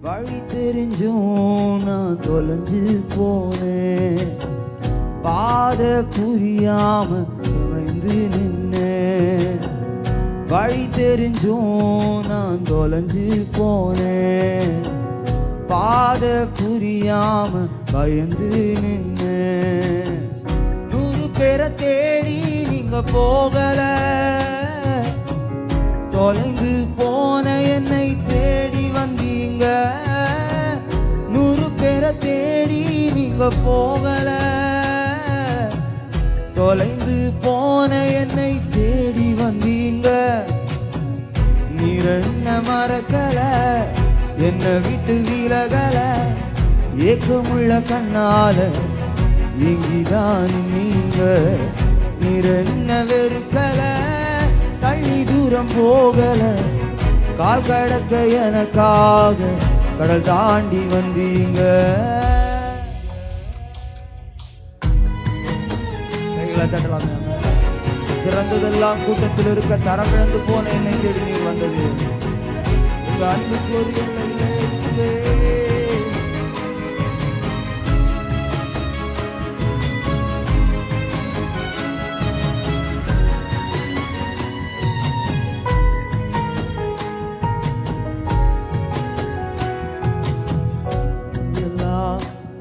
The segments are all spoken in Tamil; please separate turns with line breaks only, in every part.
வழி தெரிஞ்சும் நான் தொலைஞ்சு போனேன், பாதை புரியாம வந்து நின்னேன். வழி தெரிஞ்சும் நான் தொலைஞ்சு போனேன், பாதை புரியாம பயந்து நின்னேன். 100 பேரை தேடி நீங்க போகல, தொலைந்து போன என்னை தேடி வந்தீங்க. 100 பேரை தேடி நீங்க போகல, தொலைந்து போன என்னை தேடி வந்தீங்க. நீர் என்ன மறக்கல, என்னை விட்டு விலகல, ஏக்கமுள்ள கண்ணால எங்கிதான் நீங்க. நீர் என்ன வெறுக்கல, தள்ளி தூரம் போகல, கால் கடக்க எனக்காக கடல் தாண்டி வந்தீங்க. கைகளை தட்டலாமே. சிறந்ததெல்லாம் கூட்டத்தில் இருக்க தரம் இழந்து போன என்னை தேடி நீ வந்தது. உங்க அன்புக்கு ஒரு எல்லை இயேசுவே.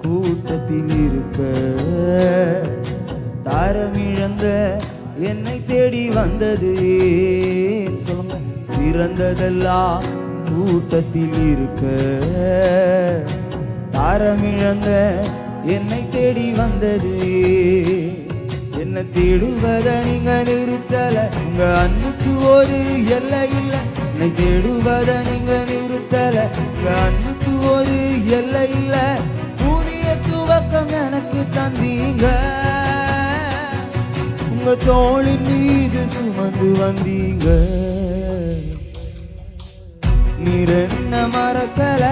கூட்டத்தில் இருக்க தாரமிழந்த என்னை தேடி வந்தது சொல்லுங்க. சிறந்ததெல்லாம் கூட்டத்தில் இருக்க தாரமிழந்த என்னை தேடி வந்தது. என்ன தேடுவத நீங்க நிறுத்தல, உங்க அன்புக்கு ஒரு எல்லை இல்லை. என்னை தேடுவத நீங்க நிறுத்தல, உங்க அன்புக்கு ஒரு எல்லை இல்லை. துவக்கம் எனக்கு தந்தீங்க, உங்க தோளின் மீது சுமந்து வந்தீங்க. நீர் என்ன மறக்கல,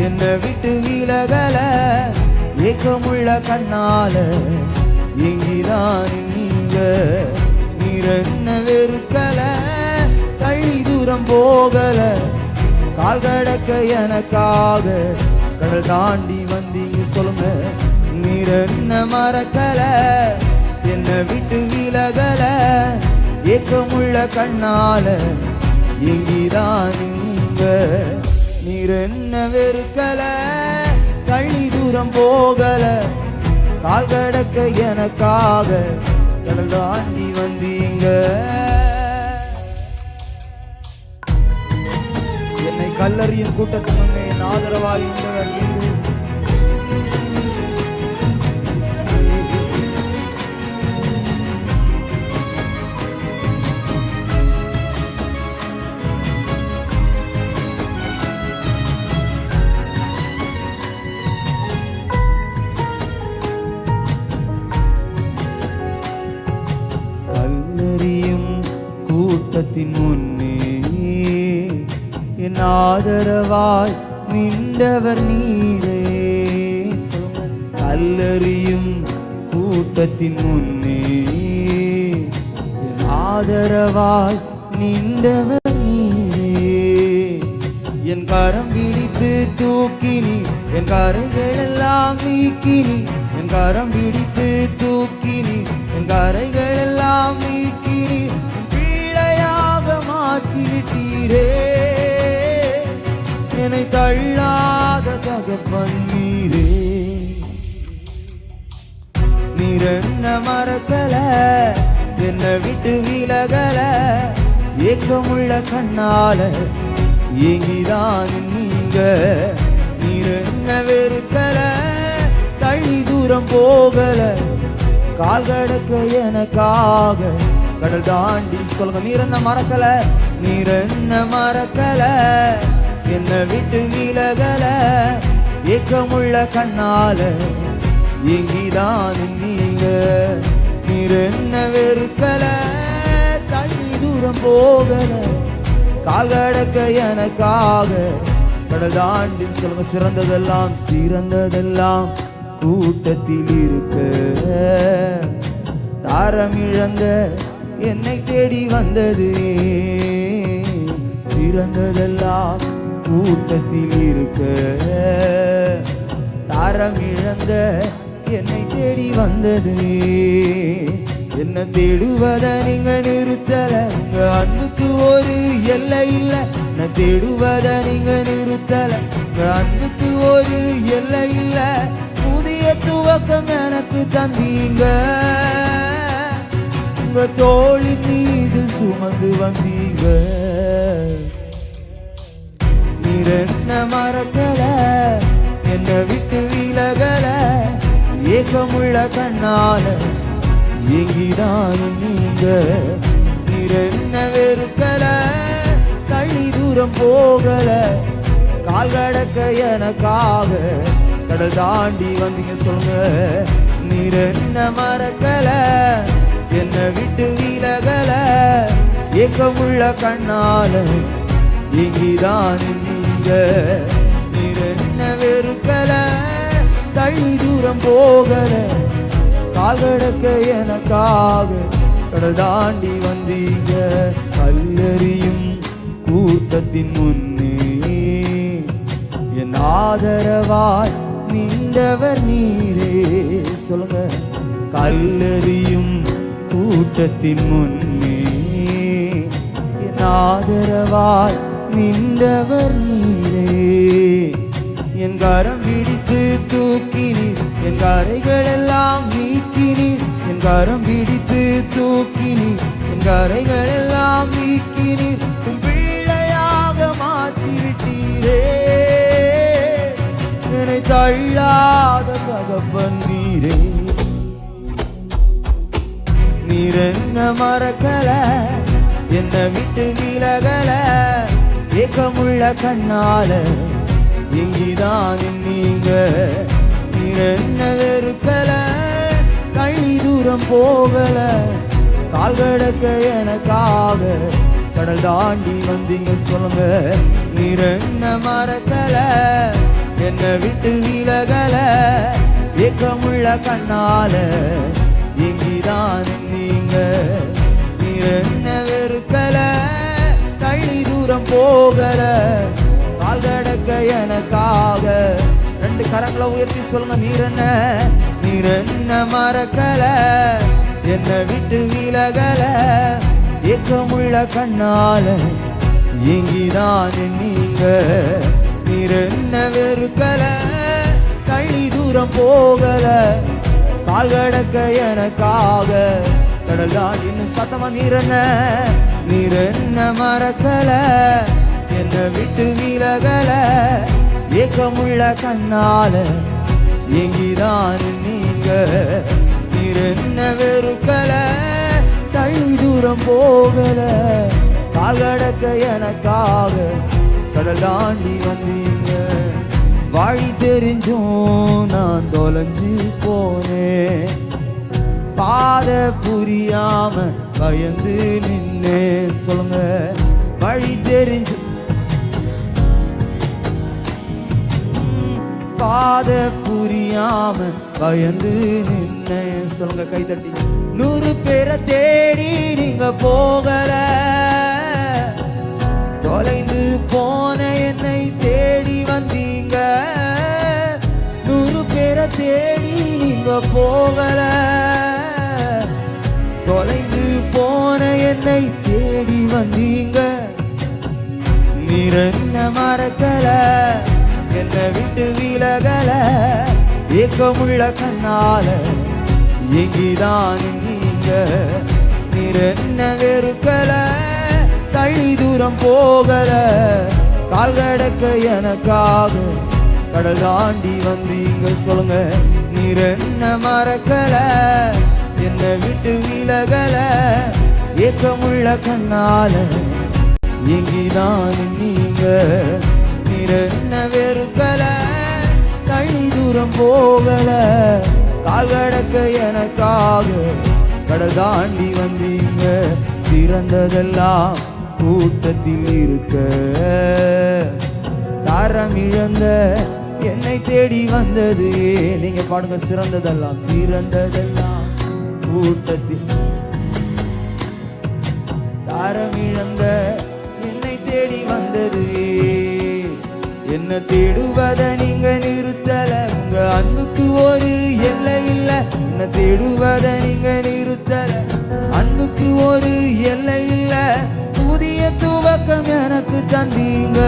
என்னை விட்டு விலகல, ஏக்கமுள்ள கண்ணால எங்கிதான் நீங்க. நீர் என்ன வெறுக்கல, தள்ளி தூரம் போகல, கால் கடக்க எனக்காக கடல் தாண்டி வந்தீங்க. சொல்லுங்க. நீர் என்ன மறக்கல, என்னை விட்டு விலகல, ஏக்கமுள்ள கண்ணால எங்கிதான் நீங்க. நீர் என்ன வெறுக்கல, தள்ளி தூரம் போகல, கால் கடக்க எனக்காக கடல் தாண்டி வந்தீங்க. என்னை கல்லறியின் கூட்டத்துக்கு முன்னே ஆதரவாய் இருந்தவர் நீர். கல்லறியும் கூட்டத்தின் முன்னே என் ஆதரவாய் நின்றவர் நீரே. கல்லறியும் கூட்டத்தின் முன்னே என் ஆதரவாய் நின்றவர் நீரே. என் கரம் பிடித்து தூக்கினி, என் கரைகள் எல்லாம் நீக்கினி. என் கரம் பிடித்து தூக்கினி, என் கரைகள் எல்லாம் நீக்கினி. பிள்ளையாக மாற்றிவிட்டீரே, என்னை தள்ளாத தகப்பன் நீரே. நீர் என்ன மறக்கல, என்னை விட்டு விலகல, ஏக்கமுள்ள கண்ணால எங்கிதான் நீங்க. நீர் என்ன வெறுக்கல, தள்ளி தூரம் போகல, கால் கடக்க எனக்காக கடல் தாண்டி. சொல்லுங்க. நீர் என்ன மறக்கல, நீர் என்ன மறக்கல, என்னை விட்டு விலகல, ஏக்கமுள்ள கண்ணால எங்கிதான் நீங்க. நீர் என்ன வெறுக்கல, தள்ளி தூரம் போகல, கால் கடக்க எனக்காக கடல் தாண்டி. சொல்லுங்க. சிறந்ததெல்லாம் சிறந்ததெல்லாம் கூட்டத்தில் இருக்க தாரமிழந்த என்னை தேடி வந்தது. சிறந்ததெல்லாம் கூட்டத்தில் இருக்க தாரம் இழந்த என்னை தேடி வந்தது. என்ன தேடுவத நீங்க நிறுத்தல, உங்க அன்புக்கு ஒரு எல்லை இல்ல. என்ன தேடுவத நீங்க நிறுத்தல, உங்க அன்புக்கு ஒரு எல்லை இல்ல. புதிய துவக்கம் எனக்கு தந்தீங்க, உங்க தோளின் மீது சுமந்து வந்தீங்க. நீர் என்ன மறக்கல, என்ன விட்டு விலகல, ஏக்கமுள்ள கண்ணால ஏங்கிதான் நீங்க. நீர் என்ன வெறுக்கல, தள்ளி தூரம் போகல, கால் கடக்க எனக்காக கடல் தாண்டி வந்தீங்க. சொல்லுங்க, நீர் என்ன மறக்கல, என்ன விட்டு விலகல, ஏக்கமுள்ள கண்ணால ஏங்கிதான் நீங்க. நீர் என்ன வெறுக்கல, தள்ளி தூரம் போகல, கால் கடக்க எனக்காக கடல் தாண்டி வந்தீங்க. கல்லறியும் கூட்டத்தின் முன்னே என் ஆதரவாய் நின்றவர் நீரே. சொல்லுங்க, கல்லறியும் கூட்டத்தின் முன்னே என் ஆதரவாய் நின்றவர் நீரே. என் கரம் பிடித்து தூக்கினீர், என் கரைகள் எல்லாம் நீக்கினீர். என் கரம் பிடித்து தூக்கினீர், என் கரைகள் எல்லாம் நீக்கினீர். உன் பிள்ளையாக மாற்றிவிட்டீரே, என்னை தள்ளாத தகப்பன் நீரே. நீர் என்ன மறக்கல, என்ன விட்டு விலகல, ஏக்கமுள்ள கண்ணால எங்கிதான் நீங்க. நீர் என்ன வெறுக்கல, தள்ளி தூரம் போகல, கால் கடக்க எனக்காக கடல் தாண்டி வந்தீங்க. சொல்லுங்க, நீர் என்ன மறக்கல, என்ன விட்டு விலகல, ஏக்கமுள்ள கண்ணால எங்கிதான் நீங்க. நீர் என்ன வெறுக்கல, தள்ளி தூரம் போகல, கால் கடக்க எனக்காக. ரெண்டு கரங்களை உயர்த்தி சொல்லுங்க, நீர் என்ன மறக்கல, என்ன விட்டு விலகல, ஏக்கமுள்ள கண்ணால ஏங்கிதான் நீங்க. நீர் என்ன வெறுக்கல, தள்ளி தூரம் போகல, கால் கடக்க எனக்காக கடல் தாண்டி. இன்னும் சத்தமா, நீர் என்ன மறக்கல, என்ன விட்டு விலகல, ஏக்கமுள்ள கண்ணால ஏங்கிதான் நீங்க. நீர் என்ன வெறுக்கல, தள்ளி தூரம் போகல, கால் கடக்க எனக்காக கடல் தாண்டி வந்தீங்க. வழி தெரிஞ்சும் நான் தொலைஞ்சு போனேன், பாத புரியாம பயந்து நின்னே. சொல்லுங்க, வழி தெரிஞ்சு பாத புரியாம பயந்து நின்ன. சொல்லுங்க, கைதட்டி. 100 பேரை தேடி நீங்க போகல, தொலைந்து போன என்னை தேடி வந்தீங்க. 100 பேரை தேடி நீங்க போகல, தொலைந்து போன என்னை தேடி வந்தீங்க. நீர் என்ன மறக்கல, என்ன விட்டு விலகல, ஏக்கமுள்ள கண்ணால எங்கிதான் நீங்க. நீர் என்ன வெறுக்கல, தள்ளி தூரம் போகல, கால் கடக்க எனக்காக கடல் தாண்டி வந்தீங்க. சொல்லுங்க, நீர் என்ன மறக்கல, என்ன விட்டு விலகல, ஏக்கமுள்ள கண்ணால எங்கிதான் நீங்க. நீர் என்ன வெறுக்கல, தள்ளி தூரம் போகல, கால் கடக்க எனக்காக கடல் தாண்டி வந்தீங்க. சிறந்ததெல்லாம் கூட்டத்தில் இருக்க தாரம் இழந்த என்னை தேடி வந்தது. நீங்க பாடுங்க, சிறந்ததெல்லாம், சிறந்ததெல்லாம் கூட்டத்தில் தாரம் இழந்த என்னை தேடி வந்தது. என்ன தேடுவத நீங்க நிறுத்தல, உங்க அன்புக்கு ஒரு எல்லை இல்ல. என்ன தேடுவத நீங்க நிறுத்தல, அன்புக்கு ஒரு எல்லை இல்ல. புதிய துவக்கம் எனக்கு தந்தீங்க,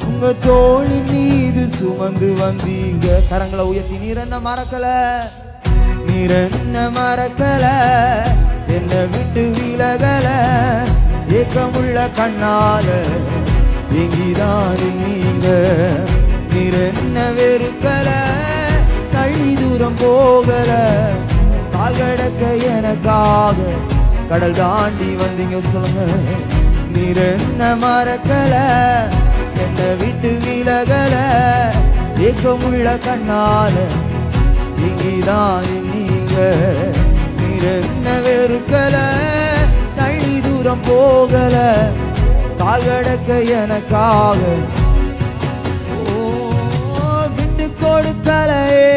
உங்க தோளின் மீது சுமந்து வந்தீங்க. கரங்களை உயர்த்தி நீர் என்ன மறக்கல, நீர் என்ன மறக்கல, என்ன விட்டு விலகல. ஏக்கமுள்ள கண்ணால எங்கிதான் நீங்க, நீர் என்ன வெறுக்கல, தள்ளி தூரம் போகல. கால் கடக்க எனக்காக கடல் தாண்டி வந்தீங்க. சொல்லுங்க, நீர் என்ன மறக்கல, என்ன விட்டு விலகல. ஏக்கமுள்ள கண்ணால எங்கிதான் நீங்க, நீர் என்ன வெறுக்கல, தள்ளி தூரம் போகல. கால் கடக்க எனக்காக விட்டு கொடுக்கலையே,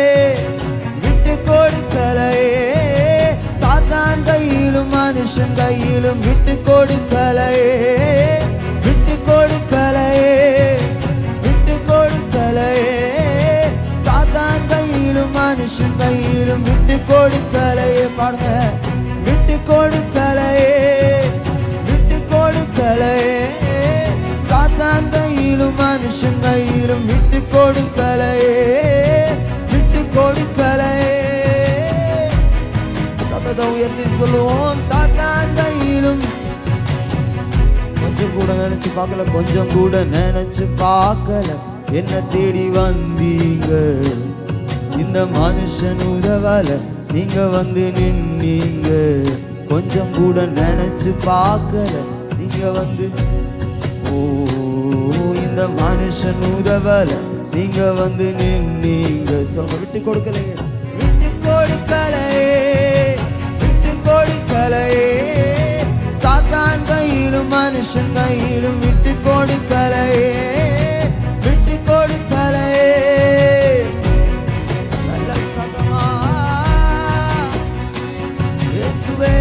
விட்டு கொடுக்கலையே. சாத்தான் கையிலும் மனுஷன் கையிலும் விட்டு கொடுக்கலையே, விட்டு கொடுக்கலையே, விட்டு கொடுக்கலையே. சாத்தான் கையிலும் மனுஷன் கையிலும் விட்டு கொடுக்கலையே. பாருங்க, விட்டு கொடுக்கலையே, விட்டு கொடுக்கலையே. சாத்தான் கையிலும் மனுஷன் கையிலும் விட்டு கொடுக்கலையே, விட்டு கொடுக்கலையே. சத்தத்தை உயர்த்தி சொல்லுவோம், சாத்தான் கையிலும். கொஞ்சம் கூட நினைச்சு பார்க்கல, கொஞ்சம் கூட நினைச்சு பார்க்கல. என்ன தேடி வந்தீங்க, இந்த மனுஷன் உதவல, நீங்க வந்து நின்னீங்க. கொஞ்சம் கூட நினைச்சு பார்க்கல, நீங்க வந்து இந்த மனுஷன் உதவல, நீங்க வந்து நின்னீங்க. சொல்லுங்க, விட்டு கொடுக்கலையே, விட்டு கொடுக்கலையே, விட்டு கொடுக்கலையே. சாத்தான் கையிலும் மனுஷன் கையிலும் விட்டு கொடுக்கலையே, விட்டு கொடுக்கலையே. நல்ல சத்தமா இயேசுவே,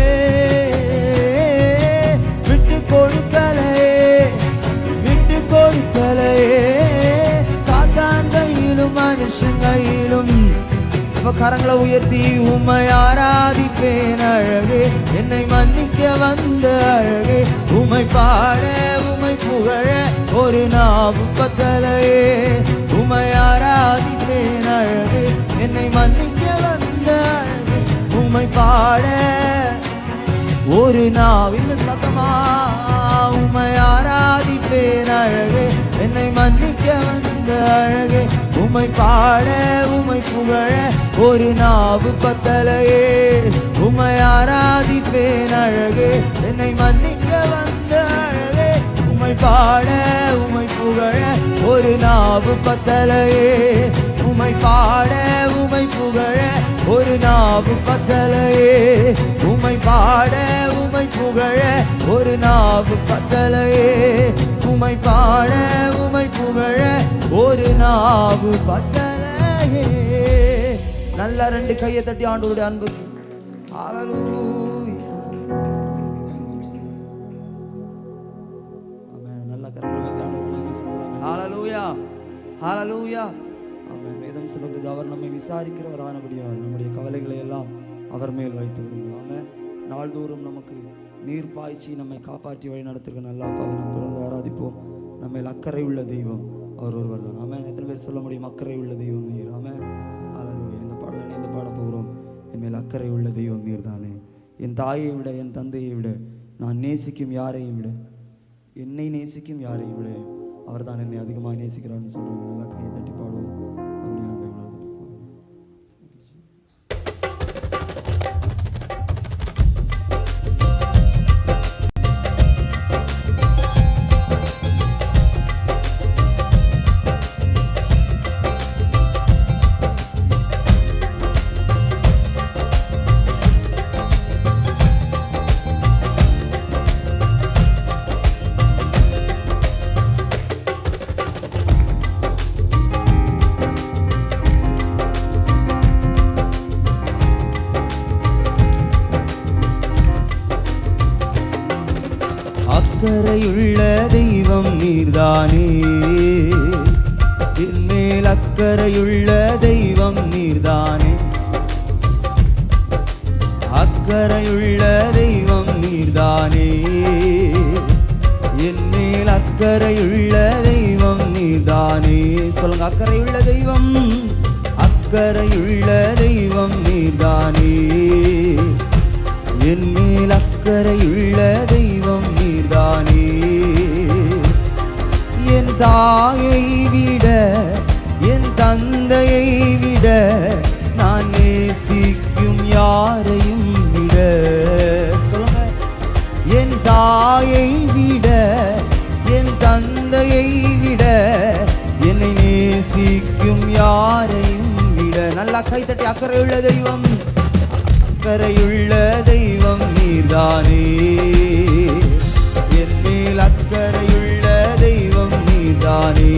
விட்டு கொடுக்கலையே, விட்டு கொடுக்கலையே. சாத்தான் கையிலும் மனுஷன் கையிலும். கரங்களை உயர்த்தி உம்மை ஆராதிப்பேன் அழகே, என்னை மன்னிக்க வந்த அழகே. உம்மை பாட உம்மை புகழ ஒரு நாவு பத்தலையே. உம்மை ஆராதிப்பேன் அழகே, என்னை மன்னிக்க வந்த அழகே. உம்மை பாட ஒரு நாவு, இந்த சத்தமா. உம்மை ஆராதிப்பேன் அழகே, என்னை மன்னிக்க வந்த அழகே. உம்மை பாட உம்மை புகழ ஒரு நாவு பத்தலையே. உம்மை ஆராதிப்பேன் அழகே, என்னை மன்னிக்க வந்த அழகே. உம்மை பாட உம்மை புகழ ஒரு நாவு பத்தலையே. உம்மை பாட உம்மை புகழ ஒரு நாவு பத்தலையே. உம்மை பாட உம்மை புகழ ஒரு நாவு பத்தலையே. உம்மை பாட உம்மை புகழ ஒரு நாவு பத்தலையே. நல்ல ரெண்டு கையை தட்டி ஆண்டவருடைய அன்புக்கு ஹல்லேலூயா. ஆமென். நல்ல கரங்களை வைத்து ஆண்டவருக்கு மகிமை செலுத்தலாம். ஹல்லேலூயா, ஹல்லேலூயா. ஆமென். வேதம் சொல்கிறது, அவர் நம்மை விசாரிக்கிறவரானபடியால் நம்முடைய கவலைகளை எல்லாம் அவர் மேல் வைத்து விடுங்கள். ஆமென். நாள்தோறும் நமக்கு நீர் பாய்ச்சி நம்மை காப்பாற்றி வழி நடத்துகிற நல்ல அப்பாவை நாம் தொடர்ந்து ஆராதிப்போம். நம்ம அக்கறை உள்ள தெய்வம் அவர் ஒருவர் தான். ஆமென். எத்தனை பேர் சொல்ல முடியும், அக்கறை உள்ள தெய்வம் நீர்? ஆமென். ஹல்லேலூயா. இந்த பாடலை இணைந்து பாட போகிறோம். என் மேல் அக்கறை உள்ள தெய்வம் நீர் தானே. என் தாயை விட என் தந்தையை விட நான் நேசிக்கும் யாரையும் விட, என்னை நேசிக்கும் யாரையும் விட அவர் தான் என்னை அதிகமாக நேசிக்கிறார்னு சொல்கிறாங்க. நல்லா கையை தட்டி பாடுவோம். அவருடைய அன்பை உணர்ந்து அக்கறையுள்ள தெய்வம் நீர்தானே, என்மேல் அக்கறையுள்ள தெய்வம் நீர்தானே, அக்கறையுள்ள தெய்வம் நீர்தானே, என்மேல் அக்கறையுள்ள தெய்வம் நீர்தானே. சொல்லுங்க, அக்கறையுள்ள தெய்வம், அக்கறையுள்ள தெய்வம் நீர்தானே, என்மேல் அக்கறையுள்ள தெய்வம் நீர்தானே. என் தாயை விட என் தந்தையை விட நான் நேசிக்கும் யாரையும் விட, சொல்லுங்க, என் தாயை விட என் தந்தையை விட என்னை நேசிக்கும் யாரையும் விட. நல்லா கைத்தட்டி, அக்கறையுள்ள தெய்வம், அக்கறையுள்ள தெய்வம் நீர்தானே, என் மேல் அக்கறையுள்ள தெய்வம் நீர்தானே,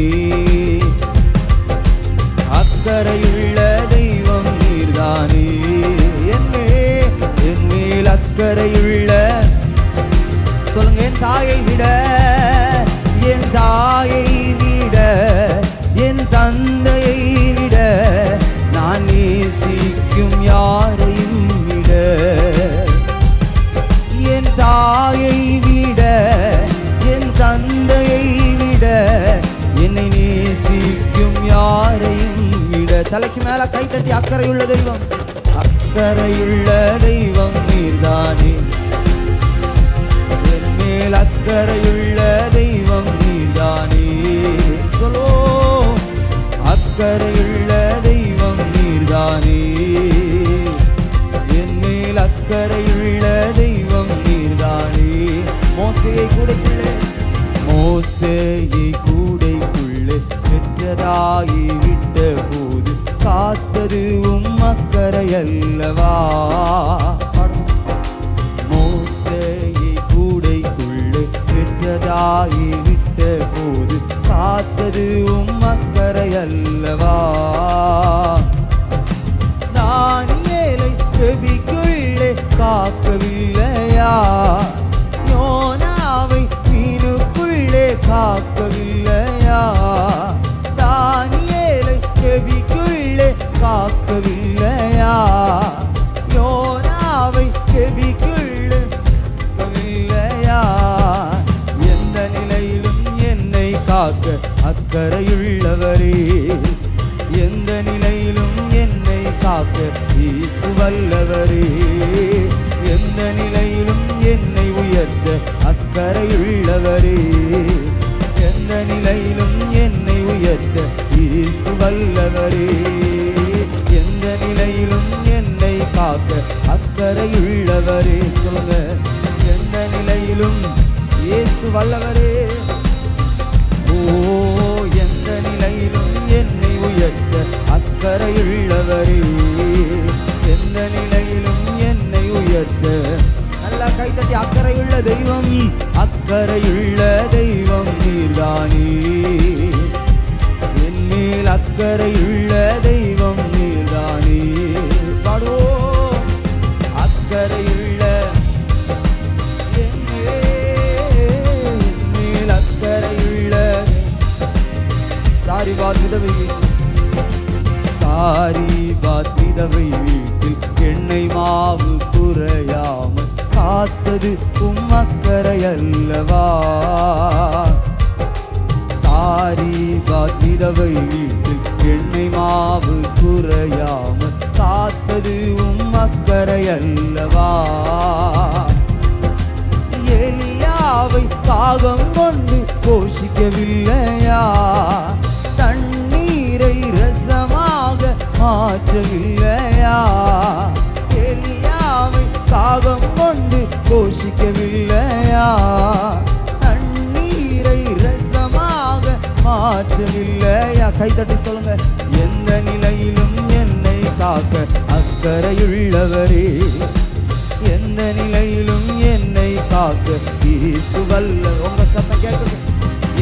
அக்கறையுள்ள தெய்வம் நீர்தானே, என் மேல் அக்கறையுள்ள. சொல்லுங்க, என் தாயை விட என் தாயை விட என் தந்தையை விட நான் நேசிக்கும் யாரையும் விட, என் தாயை விட என் தந்தையை விட என்னை நேசிக்கும் யாரையும் விட. தலைக்கு மேல கைத்தட்டி, அக்கறையுள்ள தெய்வம், அக்கறையுள்ள தெய்வம் நீர்தானே, என் மேல் அக்கறையுள்ள தெய்வம் நீர்தானே. சொல்லோ, அக்கறையுள்ள தெய்வம் நீர்தானே, என் மேல் அக்கறையுள்ள தெய்வம் நீர்தானே. மோசேயை கூடைக்குள்ளே, மோசேயை கூடைக்குள்ளே பெற்றதாகி விட்ட போது காத்தது உம் அக்கறை அல்லவா. மோசேயை கூடைக்குள்ளே பெற்றதாகி விட்ட போது காத்தது உம் அக்கறை அல்லவா. தானியேலை செவிக்குள்ளே காக்கவில்லையா, யோனாவை மீனுக்குள்ளே காக்கவில்லையா, தானியேலை செவிக்குள்ளே காக்கவில்லையா, யோனாவை செவிக்குள்ளே காக்கவில்லையா. எந்த நிலையிலும் என்னை காக்க அக்கறையுள்ளவரே, எந்த நிலையிலும் என்னை காக்க இயேசு வல்லவரே, எந்த நிலையிலும் என்னை உயர்த்த அக்கறையுள்ளவரே, எந்த நிலையிலும் என்னை உயர்த்த இயேசு வல்லவரே, எந்த நிலையிலும் என்னை காக்க அக்கறையுள்ளவரே. சொல்லுங்க, எந்த நிலையிலும் இயேசு வல்லவரே. ஓ, எந்த நிலையிலும் என்னை உயர்த்த அக்கறையுள்ளவரே, எந்த நிலையிலும் என்னை உயர்த்த. நல்லா கைத்தட்டி, அக்கறையுள்ள தெய்வம், அக்கறையுள்ள தெய்வம் நீர்தானே, என் மேல் அக்கறையுள்ள தெய்வம் நீர்தானே. பாடுவோம், அக்கறையுள்ள என் மேல் அக்கறையுள்ள. சாரிபாத் விதவை, சாரிபாத் விதவை வீட்டில் எண்ணெய் மாவு குறையாமல் காத்தது உம் அக்கறை அல்லவா. சாரிபாத் விதவை வீட்டில் எண்ணெய் மாவு குறையாமல் காத்தது உம் அக்கறை அல்லவா. எலியாவை காகம் கொண்டு போஷிக்கவில்லையா, தண்ணீரை ரசமாக மாற்றவில்லையா, எலியாவை காகம் கொண்டு போஷிக்கவில்லையா, தண்ணீரை ரசமாக மாற்றவில்லையா. கைதட்டி சொல்லுங்க, எந்த நிலையிலும் என்னை காக்க அக்கறையுள்ளவரே, எந்த நிலையிலும் என்னை காக்க இயேசு வல்ல. உங்க சத்தம் கேட்குது.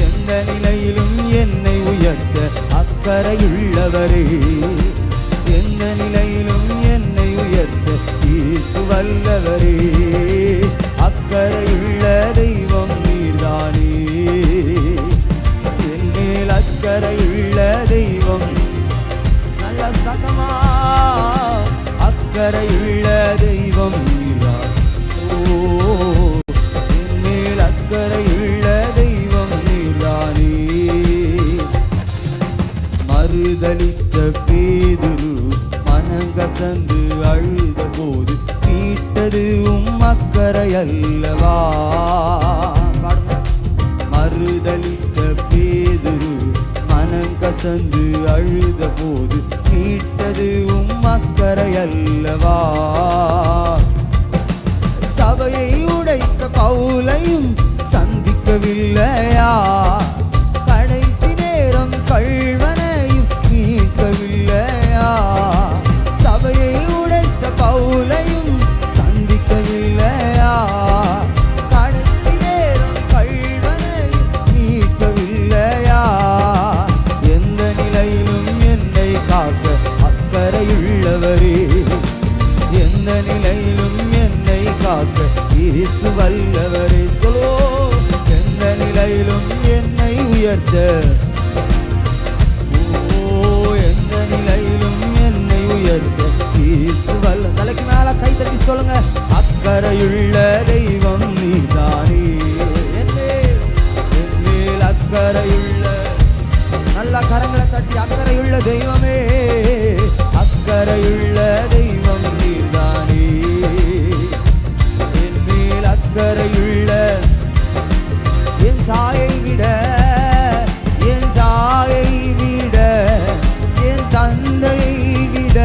எந்த நிலையிலும் என்னை உயர்த்த அக்கறையுள்ளவரே, எந்த நிலையிலும் என்னை உயர்த்த இயேசு வல்லவரே. அக்கறையுள்ள தெய்வம் நீர் அக்கறையல்லவா. மறுதலித்த பேதுரு மனம் கசந்து அழுத போது மீட்டது அக்கறையல்லவா. சபையை உடைத்த பவுலையும் சந்திக்கவில்லையா? கடைசி நேரம் கள்வனையும் மீட்கவில்லையா? சபையை உடைத்த பவுலையும் சந்திக்கவில்லையா? கடைசி நேரம் கள்வனையும் மீட்கவில்லையா? எந்த நிலையிலும் என்னை காக்க அக்கறையுள்ளவரே, எந்த நிலையிலும் என்னை காக்க இயேசு வல்லவரே. சொல்லோ, எந்த நிலையிலும் என்னை உயர்த்த, எந்த நிலையிலும் என்னை உயர்த்த இயேசு வல்ல. தலைக்கு மேல கை தட்டி சொல்லுங்க, அக்கறையுள்ள தெய்வம் நீதானே. என் மேல் அக்கறையுள்ள, நல்ல கரங்களை தட்டி அக்கறையுள்ள தெய்வமே, அக்கறையுள்ள தெய்வம் நீதானே. என் மேல் அக்கறையுள்ள, என் தாயை விட, என் தாயை விட, என் தந்தையை விட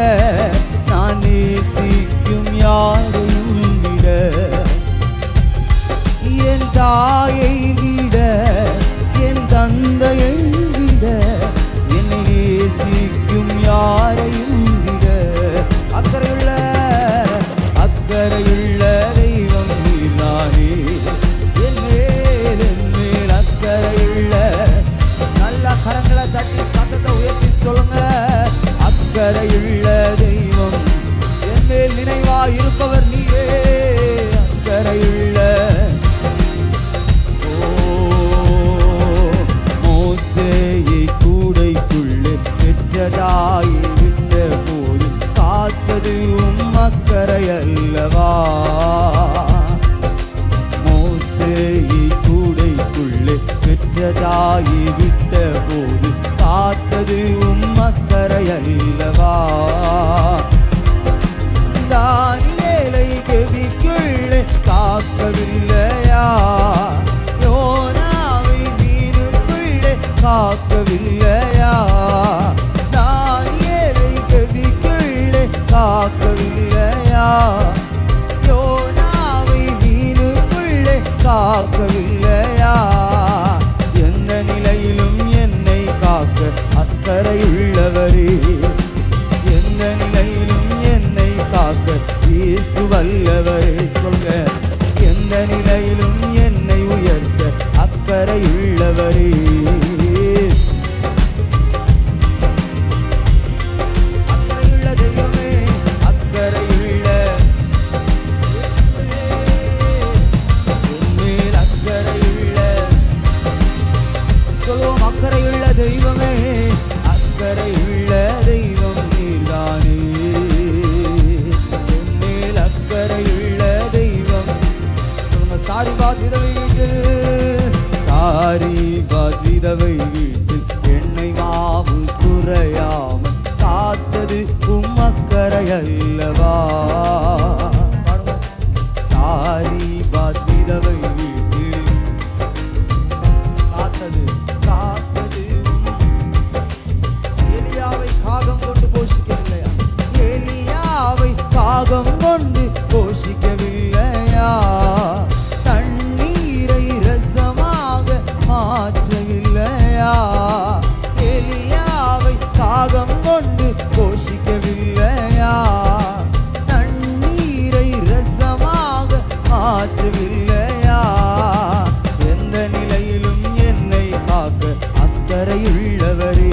நான் நேசிக்கும் யாரையும் விட, என் தாயை விட, என் தந்தையை விட, என்னை நேசிக்கும் யாரையும் விட அக்கறையுள்ள, அக்கறையுள்ள தெய்வம் நீதானே. என் மேல் அக்கறையுள்ள, நல்ல கரங்களை தட்டி சத்தத்தை உயர்த்தி சொல்லுங்க, அக்கறையுள்ள தெய்வம் என் மேல் நினைவா இருப்பவர் நீயே. அக்கறையுள்ள, மோசேயை கூடைக்குள்ளே பெற்றதாய் விட்ட போது காத்தது அக்கறையல்லவா. மோசேயை கூடைக்குள்ளே பெற்றதாய் விட்ட போது காத்தது அக்கறையல்லவா. தானியேலை கெபிக்குள்ளே காக்கவில்லையா? யோனாவை மீனுக்குள்ளே காக்கவில்லையா? தானியேலை கெபிக்குள்ளே காக்கவில்லையா? யோனாவை மீனுக்குள்ளே காக்கவில்லையா? எந்த நிலையிலும் என்னை காக்க அக்கறையுள்ளவரே, எந்த நிலையிலும் என்னை காக்க இயேசு வல்லவரே. சொல்க, எந்த நிலையிலும் என்னை உயர்த்த அக்கறையுள்ளவரே. அக்கறையுள்ள தெய்வமே, அக்கறையுள்ள, என் மேல் அக்கறையுள்ள, சொல்லுவோம், அக்கறையுள்ள தெய்வமே, அக்கறையுள்ள தெய்வம் நீதானே. என் மேல் அக்கறையுள்ள தெய்வம். சொல்லுங்க, சாரிபாத் விதவை வீட்டில், சாரிபாத் விதவை வீட்டில் எண்ணெய் மாவு குறையாமல் காத்தது அக்கறையல்லவா. சாரிபாத் விதவை வீட்டில் காத்தது, காத்தது. எலியாவை காகம் கொண்டு போஷிக்கவில்லையா? எலியாவை காகம் கொண்டு போஷிக்கவில்லையா? தண்ணீரை ரசமாக மாற்றவில்லையா? எலியாவை காகம் கொண்டு போஷிக்கவில்லையா? தண்ணீரை ரசமாக மாற்றவில்லையா? எந்த நிலையிலும் என்னை காக்க அக்கறையுள்ளவரே,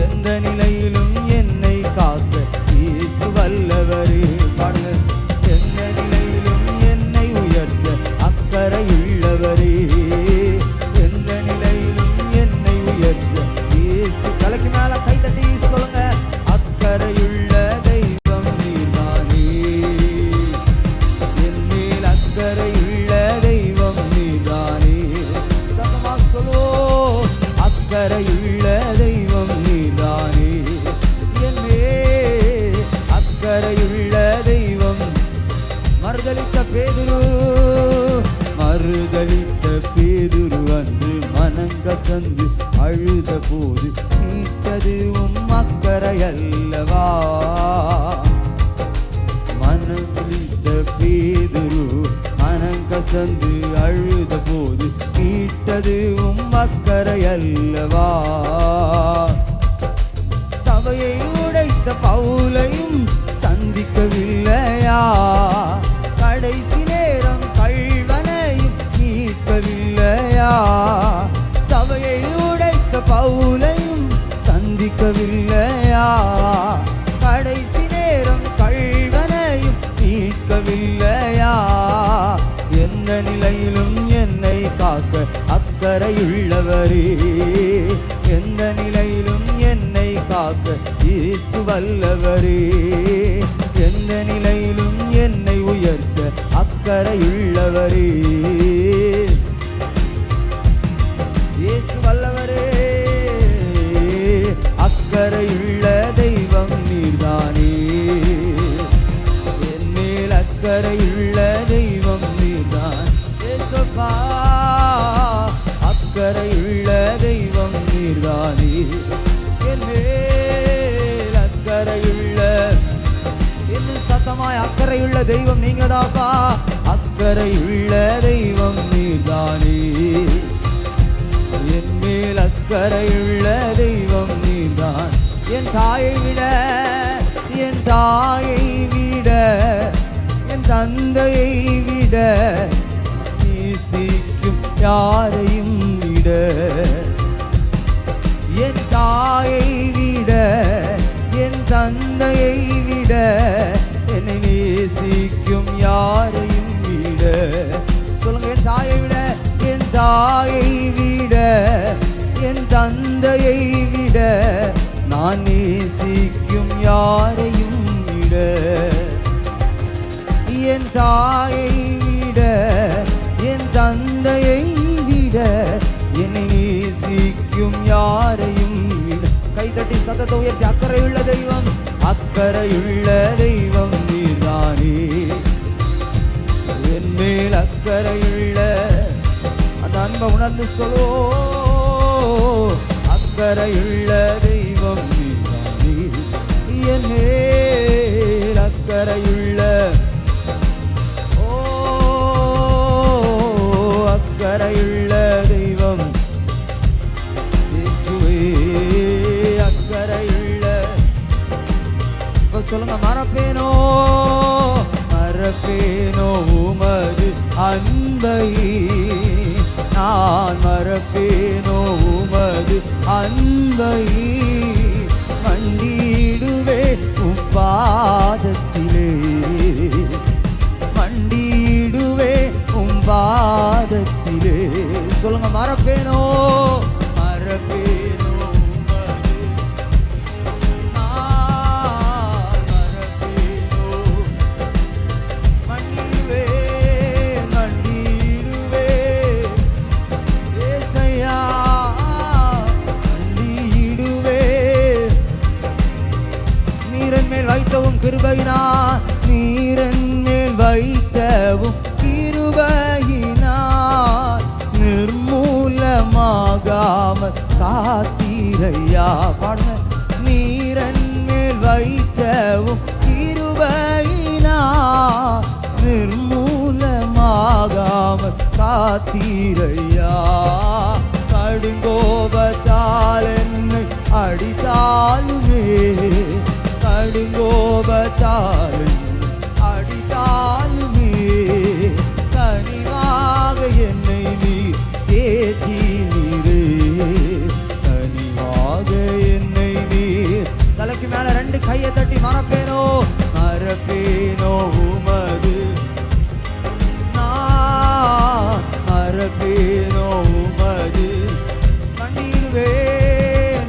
எந்த நிலையிலும் என்னை காக்க இயேசு வல்லவரே. பாடுங்கள், எந்த நிலையிலும் என்னை உயர்த்த அக்கறையுள்ளவரே, எந்த நிலையிலும் என்னை உயர்த்த இயேசு. தலைக்கு மேல கை தட்டி சொல்லுங்க, அக்கறையுள்ள தெய்வம் நீதானே. என் மேல் அக்கறை பேதுரு, மறுதலித்த பேதுரு அன்று மனங்கசந்து அழுத போது மீட்டது அக்கறை அல்லவா. மனதலித்த பேதுரு மனங்கசந்து அழுத போது மீட்டது அக்கறை அல்லவா. சபையை உடைத்த பவுலையும் சந்திக்கவில்லையா, கடைசி நேரம் கள்வனையும் மீட்கவில்லையா. சபையை உடைத்த பவுலையும் சந்திக்கவில்லையா, கடைசி நேரம் கள்வனையும் மீட்கவில்லையா. எந்த நிலையிலும் என்னை காக்க அக்கறையுள்ளவரே, எந்த நிலையிலும் என்னை காக்க இயேசு வல்லவரே. எந்த நிலையிலும் என்னை உயர்த்த அக்கறையுள்ளவரே, இயேசு வல்லவரே. அக்கறையுள்ள தெய்வம் நீர்தானே, என் மேல் அக்கறையுள்ள தெய்வம் நீர்தான் இயேசுப்பா. அக்கறையுள்ள தெய்வம் நீர்தானே, என் மேல் அக்கறையுள்ள, இன்னும் சத்தமாய் அக்கறையுள்ள தெய்வம் நீங்கதாப்பா. அக்கறையுள்ள தெய்வம் நீர்தானே, என் மேல் அக்கறையுள்ள தெய்வம் நீர்தான். என் தாயை விட, என் தாயை விட, என் தந்தையை விட நேசிக்கும் யாரையும் விட, என் தாயை விட, என் தந்தையை விட, என்னை நேசிக்கும் யாரையும் விட. சொல்லுங்க, என் தாயை விட, என் தாயை விட, என் தந்தையை விட நான் நேசிக்கும் யாரையும் விட. என் தாயை விட, என் தந்தையை விட என்னை நேசிக்கும் யாரையும் விட. கைதட்டி சத்தத்தை உயர்த்தி, அக்கறையுள்ள தெய்வம், அக்கறையுள்ள தெய்வம் நீர்தானே, என் மேல் அக்கறையுள்ள. அந்த அன்பை உணர்ந்து சொல்லோ, அக்கறையுள்ள தெய்வம் நீர்தானே, என் மேல் அக்கறையுள்ள. ஓ, அக்கறையுள்ள தெய்வம் இயேசுவே, அக்கறையுள்ள. இப்ப சொல்லுங்க, மறப்பேனோ மறப்பேனோ உமது அன்பை, நான் மறப்பேனோ உமது அன்பை. மண்டிடுவே உம் பாதத்திலே, மண்டிடுவே உம் பாதத்திலே. சொல்லுங்க, மறப்பேனோ மறப்பேனோ உமது, நான் மறப்பேனோ. மண்டிடுவே மண்டிடுவே ஏசையா, மண்டிடுவே. நீரன் மேல் வைத்தவும் கிருபையினார், நீரன் மேல் வைத்தவும் கிருபையினார் நிர்மூலமாகாமல் காத்தீரையா. பாடுங்க, நீரன் மேல் வைத்தவும் கிருபையினார் நிர்மூலமாகாமல் காத்தீரையா. கடுங்கோபத்தால் என்னை அடித்தாலுமே, கடுங்கோபத்தால் அடித்தாலுமே கனிவாக என்னை நீ தேற்றினீரே, கனிவாக என்னை நீர். தலைக்கு மேல ரெண்டு கையை தட்டி, மறப்பேனோ மறப்பேனோ உமது, நான் மறப்பேனோ உமது. மண்டிடுவே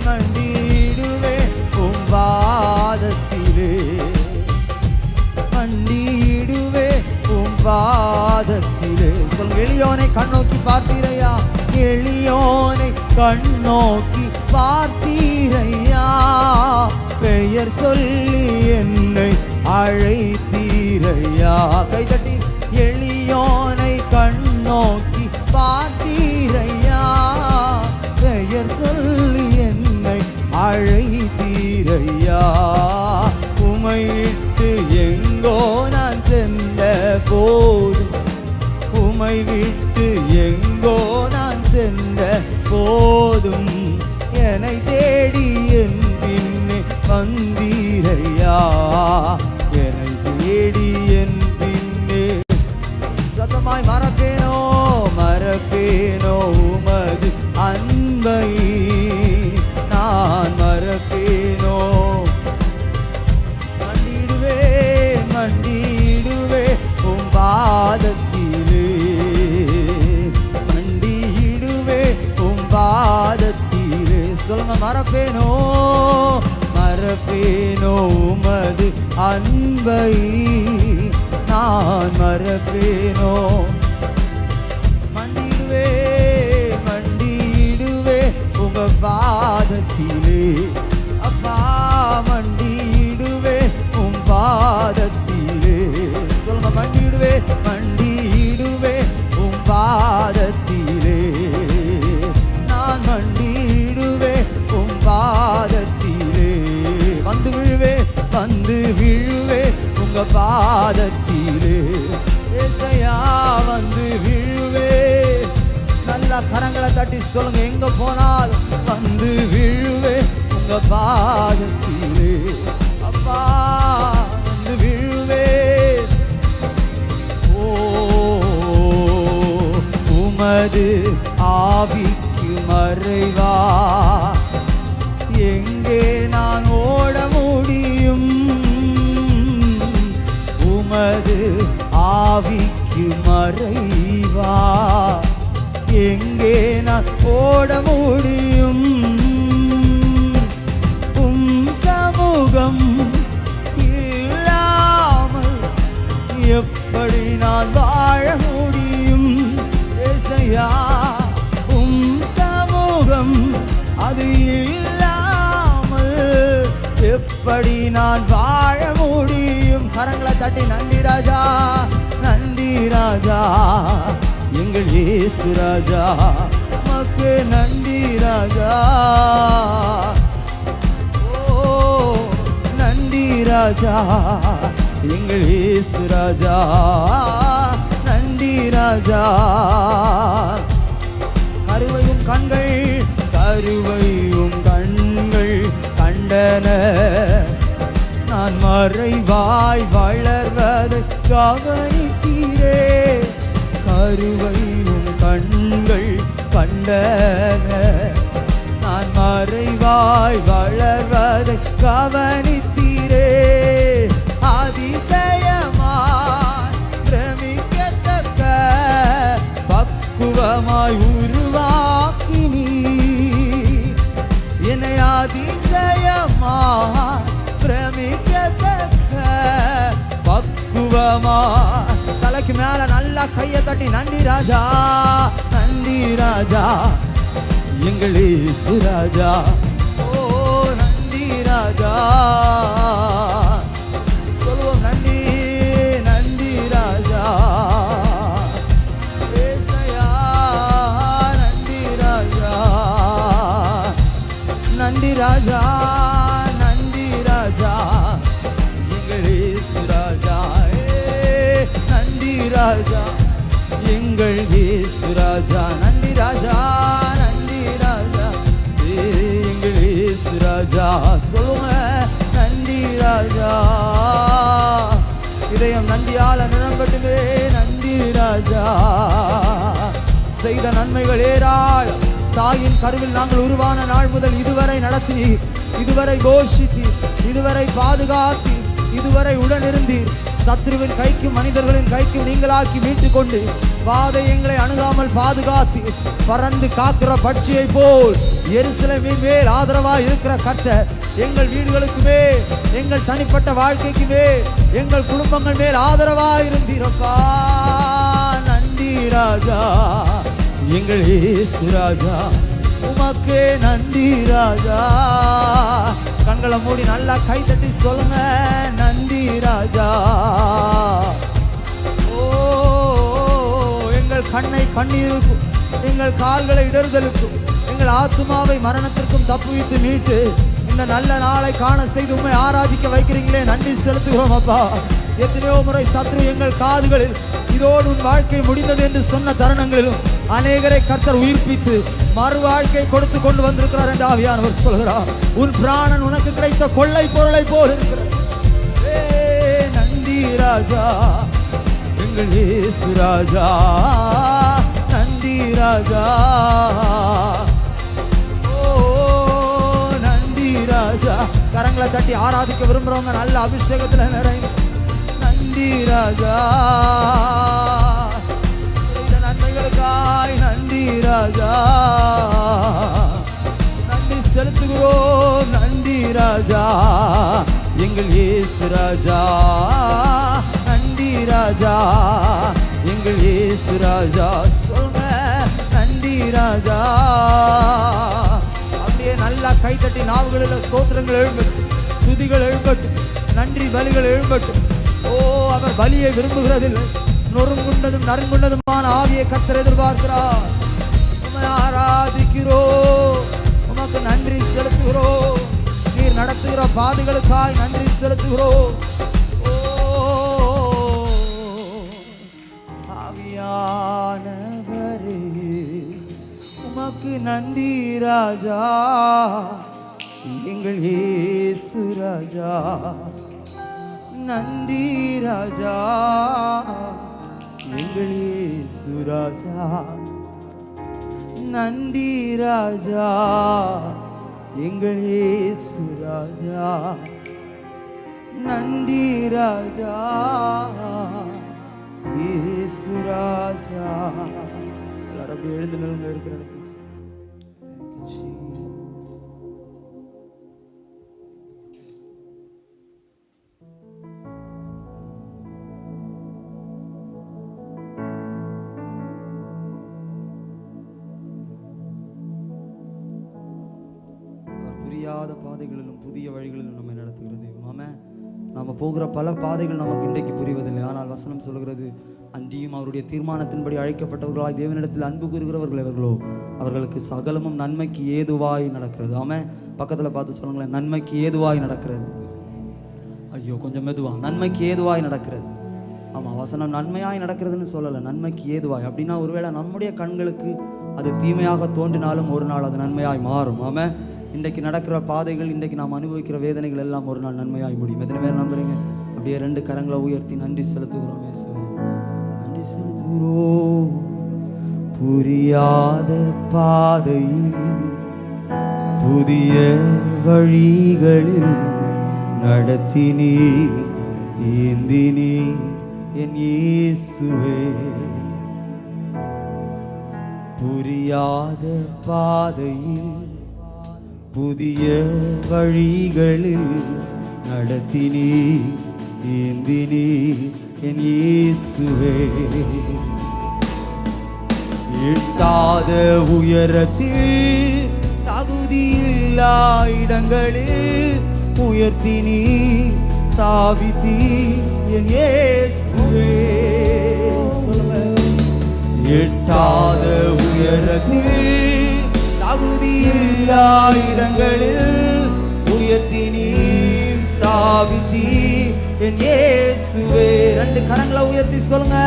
மண்டிடுவே உம் பாதத்திலே, மண்டிடுவே உம் பாதத்திலே. சொல், எளியோனை கண்ணோக்கி பார்த்தீரையா, எளியோனை கண்ணோக்கி பார்த்தீரையா. பெயர் சொல்லி என்னை அழைத்தீரையா. கைதட்டி, எளிய விட்டு எங்கோ நான் சென்ற போதும் என்னை தேடி என் பின்னே வந்தீரையா. என்னை தேடி என் பின்னே சத்தமாய் மறப்பேனோ மறப்பேனோ உமது அன்பை நான் மறப்பேனோ. மண்டிடுவேன் மண்டிடுவேன் உம் பாதத்திலே, மண்டிடுவேன் உம் பாதத்திலே. சொல்லுங்க மறப்பேனோ மறப்பேனோ உமது அன்பை நான் மறப்பேனோ. மண்டிடுவே மண்டிடுவே உங்க பாதத்திலே அப்பா, மண்டிடுவே உம் பாதத்திலே. சொல்லுங்க மண்டிடுவே மண்டிடுவே உம் பாதத்திலே, நான் மண்டிடுவே உம் பாதத்திலே. வந்து விழுவே வந்து விழுவே உங்க பாதத்திலே. ஏசையா வந்து விழுவே. நல்லா கரங்களை தட்டி சொல்லுங்க, எங்க போனால் வந்து விழுவே உங்க பாதத்திலே. அப்பா வந்து விழுவே. ஓ உமது ஆவிக்கு மறைவா எங்கே நான் ஓட முடியும். உமது ஆவிக்கு மறைவா எங்கே நான் ஓட முடியும். உம் சமூகம் இல்லாமல் எப்படி நான் வாழ முடியும். ஏசையா உம் சமூகம் அது இல்லாமல் எப்படி நான் வாழ முடியும். கரங்களை தட்டி நன்றி ராஜா நன்றி ராஜா எங்கள் இயேசு ராஜா மக்கு நன்றி ராஜா. ஓ நன்றி ராஜா எங்கள் இயேசு ராஜா நன்றி ராஜா. கருவையும் கண்கள் கருவையும் கண்கள் கண்டன நான் மறைவாய் வளர்வதை கவனித்தீரே. கருவையும் கண்கள் கண்டன நான் மறைவாய் வளர்வதை கவனித்தீரே. அதிசயமாய் பிரமிக்கத்தக்க பக்குவமாய் உருவாக்கினீ என்னை. அதிசயமாய் பிரமிக்கத்தக்க பக்குவமாய். தலைக்கு மேல நல்லா கையை தட்டி நன்றி ராஜா நன்றி ராஜா எங்கள் இயேசு ராஜா. ஓ நன்றி ராஜா சொல்லுவோம் நன்றி நன்றி ராஜா. ஏசையா நன்றி ராஜா நன்றி ராஜா நன்றி ராஜா எங்கள் இயேசு ராஜா. நன்றி ராஜா எங்கள் இயேசு ராஜா நன்றி ராஜா நன்றி ராஜா எங்கள் இயேசு ராஜா. சொல்லுங்க நன்றி ராஜா. இதயம் நன்றியால நிரம்பட்டுமே நன்றி ராஜா. செய்த நன்மைகள் ஏராளம். தாயின் கருவில் நாங்கள் உருவான நாள் முதல் இதுவரை நடத்தி, இதுவரை போஷித்து, இதுவரை பாதுகாத்து, இதுவரை உடனிருந்தீர். சத்ருவின் கைக்கும் மனிதர்களின் கைக்கும் நீங்களாக்கி மீட்டுக் கொண்டு பாதை எங்களை அணுகாமல் பாதுகாத்து பறந்து காக்கிற பட்சியை போல் எருசலேமின் மேல் ஆதரவாய் இருக்கிற கர்த்தர் எங்கள் வீடுகளுக்குமே எங்கள் தனிப்பட்ட வாழ்க்கைக்குமே எங்கள் குடும்பங்கள் மேல் ஆதரவாய் இருந்தீரப்பா. நன்றி ராஜா எங்கள் இயேசு ராஜா உமக்கே நன்றி ராஜா. கண்களை மூடி நல்லா கை தட்டி சொல்லுங்க நன்றி ராஜா. ஓ எங்கள் கண்ணை கண்ணீருக்கும் எங்கள் கால்களை இடறுதலுக்கும் எங்கள் ஆத்துமாவை மரணத்திற்கும் தப்புவித்து மீட்டு இந்த நல்ல நாளை காண செய்து உண்மை ஆராதிக்க வைக்கிறீங்களே நன்றி செலுத்துகிறோம் அப்பா. எத்தனையோ முறை சத்ரு எங்கள் காதுகளில் இதோடு உன் வாழ்க்கை முடிந்தது என்று சொன்ன தருணங்களிலும் அநேகரை கர்த்தர் உயிர்ப்பித்து மறு வாழ்க்கை கொடுத்து கொண்டு வந்திருக்கிறார் என்று ஆவியானவர் சொல்கிறார். உன் பிராணன் உனக்கு கிடைத்த கொள்ளை பொருளை போல் இருக்கிறது. நன்றி ராஜா, எங்கள் இயேசு ராஜா, நன்றி ராஜா, ராஜா. கரங்களை தட்டி ஆராதிக்க விரும்புறவங்க நல்ல அபிஷேகத்துல நிறைய நன்றி ராஜா, நன்மைகளுக்காய் நன்றி ராஜா, நன்றி செலுத்துகிறோம். நன்றி ராஜா, எங்கள் இயேசு ராஜா, நன்றி ராஜா, எங்கள் இயேசு ராஜா. சொல்லுங்க நன்றி ராஜா. நல்லா கைத்தட்டி நாவுகளில் ஸ்தோத்திரங்கள் எழும்பட்டும், துதிகள் எழும்பட்டும், நன்றி பலிகள் எழும்பட்டும். அவர் பலியை விரும்புகிறதில்லை, நொறுங்குண்டதும் நறுங்குண்டதுமான ஆவியை கர்த்தர் எதிர்பார்க்கிறார். உம்மை ஆராதிக்கிறோம், உமக்கு நன்றி செலுத்துகிறோம். நீர் நடத்துகிற பாதைகளுக்காய் நன்றி செலுத்துகிறோம். ஆவியானவரே உமக்கு நன்றி ராஜா, எங்கள் இயேசு ராஜா, நன்றி ராஜா, எங்கள் இயேசு ராஜா, நன்றி ராஜா, எங்கள் இயேசு ராஜா, நன்றி ராஜா, இயேசு ராஜா. எல்லாரும் எழுந்து நிலங்க இருக்கிற இடத்துல புரியாத பாதைகளிலும் புதிய வழிகளிலும் நம்மை நடத்துகிற தெய்வம். ஆமென். நாம போகிற பல பாதைகள் நமக்கு இன்றைக்கு புரிவதில்லை. ஆனால் வசனம் சொல்கிறது, அன்றியும் அவருடைய தீர்மானத்தின்படி அழைக்கப்பட்டவர்களாய் தேவனிடத்தில் அன்பு கூறுகிறவர்கள் எவர்களோ அவர்களுக்கு சகலமும் நன்மைக்கு ஏதுவாய் நடக்கிறது. ஆமென். பக்கத்தில் பார்த்து சொல்லுங்களேன், நன்மைக்கு ஏதுவாய் நடக்கிறது. ஐயோ கொஞ்சம் மெதுவா, நன்மைக்கு ஏதுவாய் நடக்கிறது. ஆமாம், வசனம் நன்மையாய் நடக்கிறதுன்னு சொல்லலை, நன்மைக்கு ஏதுவாய். அப்படின்னா ஒருவேளை நம்முடைய கண்களுக்கு அது தீமையாக தோன்றினாலும் ஒரு நாள் அது நன்மையாய் மாறும். ஆமாம். இன்றைக்கு நடக்கிற பாதைகள், இன்றைக்கு நாம் அனுபவிக்கிற வேதனைகள் எல்லாம் ஒரு நாள் நன்மையாய் முடியும். எத்தனை பேர் நம்புறீங்க? அப்படியே ரெண்டு கரங்களை உயர்த்தி நன்றி செலுத்துகிறோம். நன்றி செலுத்துகிறோம். புரியாத பாதையில் புதிய வழிகளில் நடத்தினீர், ஏந்தினீர் என் இயேசுவே. புரியாத பாதையில் புதிய வழிகளில் நடத்தினீர், ஏந்தினீர் என் இயேசுவே. எட்டாத உயரத்தில் தகுதியில்லா இடங்களில் உயர்த்தினீர், ஸ்தாபித்தீர் என் இயேசுவே. எட்டாத உயரத்தில் தகுதியில்லா இடங்களில் உயர்த்தினீர், ஸ்தாபித்தீர் என் இயேசுவே. ரெண்டு கரங்களை உயர்த்தி சொல்லுங்க,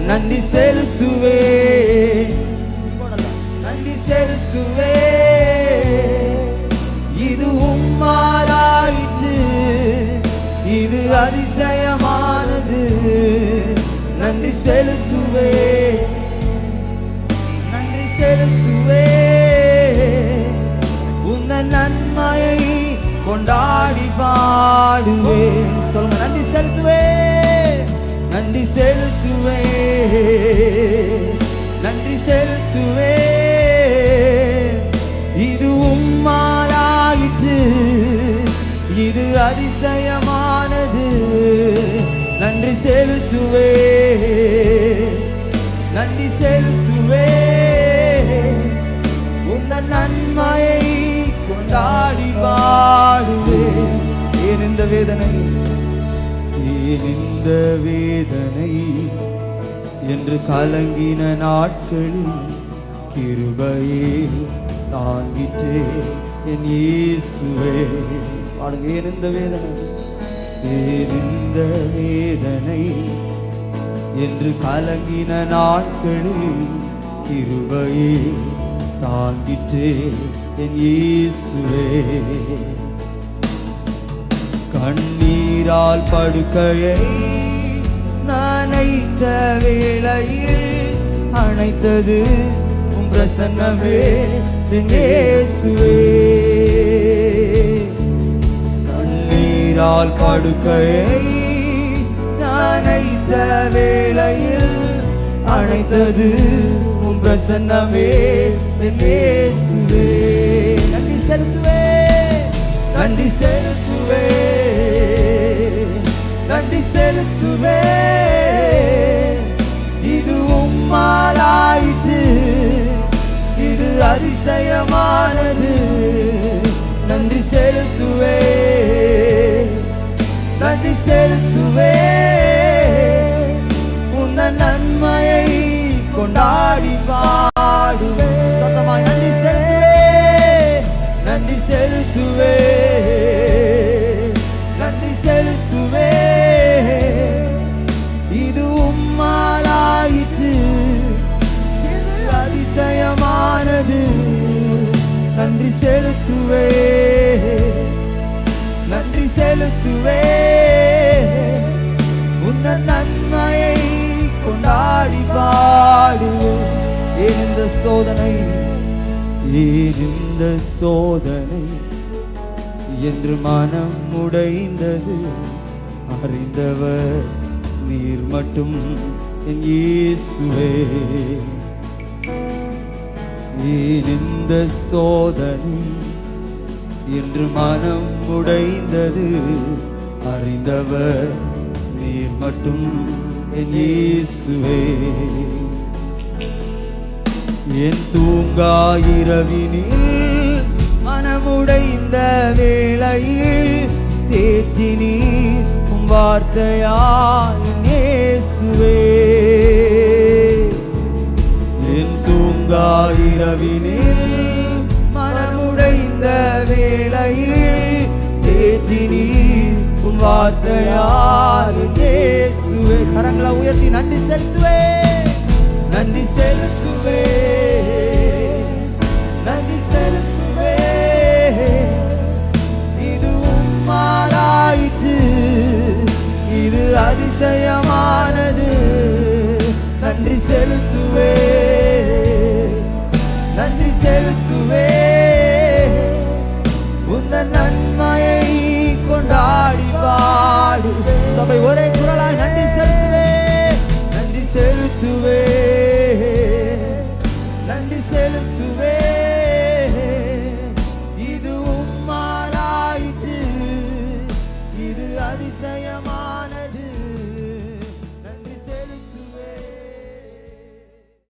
நன்றி செலுத்துவே, நன்றி செலுத்துவே. இது உம்மாலாயிற்று, இது அதிசயமானது. நன்றி செலுத்துவே, நன்றி செலுத்துவே. உந்தன் நன்மையை கொண்டாடி பாடுவேன். சொல்லுங்க, நன்றி செலுத்துவே, நன்றி செலுத்துவே, நன்றி செலுத்துவே. இது உம்மாலாயிற்று, இது அதிசயமானது. நன்றி செலுத்துவே, நன்றி செலுத்துவே. உந்தன் நன்மையை கொண்டாடி பாடுவேன். ஏன் இந்த வேதனை, ஏன் இந்த வேதனை என்று கலங்கின நாட்களில் கிருபையே தாங்கிற்றே என் இயேசுவே. பாடுங்க, ஏன் இந்த வேதனை, இந்த வேதனை என்று கலங்கின நாட்களில் கிருபையே தாங்கிற்றே என் இயேசுவே. கண்ணீரால் படுக்கையை நனைத்த வேளையில் அணைத்தது உம் பிரசன்னமே என் இயேசுவே. கண்ணீரால் படுக்கையை நனைத்த வேளையில் அணைத்தது உம் பிரசன்னமே என் இயேசுவே. நன்றி செலுத்துவே, நன்றி செலுத்துவே, நன்றி செலுத்துவே. இது உம்மாலாயிற்று, இது அதிசயமானது. நன்றி செலுத்துவே, நன்றி செலுத்துவே. உன்ன நன்மையை கொண்டாடி பாடுவே. சத்தமாய் நன்றி செலுத்துவே, நன்றி செலுத்துவே, நன்றி செலுத்துவே. இது உம்மாலாயிற்று, இது அதிசயமானது. நன்றி செலுத்துவே, நன்றி செலுத்துவே. உன்ன நன்மையை கொண்டாடி பாடுவே. ஏன் இந்த சோதனை, ஏன் இந்த சோதனை என்று மனம் உடைந்தது. அறிந்தவர் நீர் மட்டும் என் இயேசுவே. ஏன் இந்த சோதனை என்று மனம் உடைந்தது. அறிந்தவர் நீர் மட்டும் என் இயேசுவே. என் தூங்கா இரவினில் மனமுடைந்த வேளையில் தேற்றினீர் உம் வார்த்தையால் என் இயேசுவே. என் தூங்கா இரவினில் மனமுடைந்த வேளையில் தேற்றினீர் உம் வார்த்தையால் என் இயேசுவே. கரங்களை உயர்த்தி நன்றி செலுத்துவே, நன்றி செலுத்துவே, நன்றி செலுத்துவே. இது உம்மாலாயிற்று, இது அதிசயமானது. நன்றி செலுத்துவே,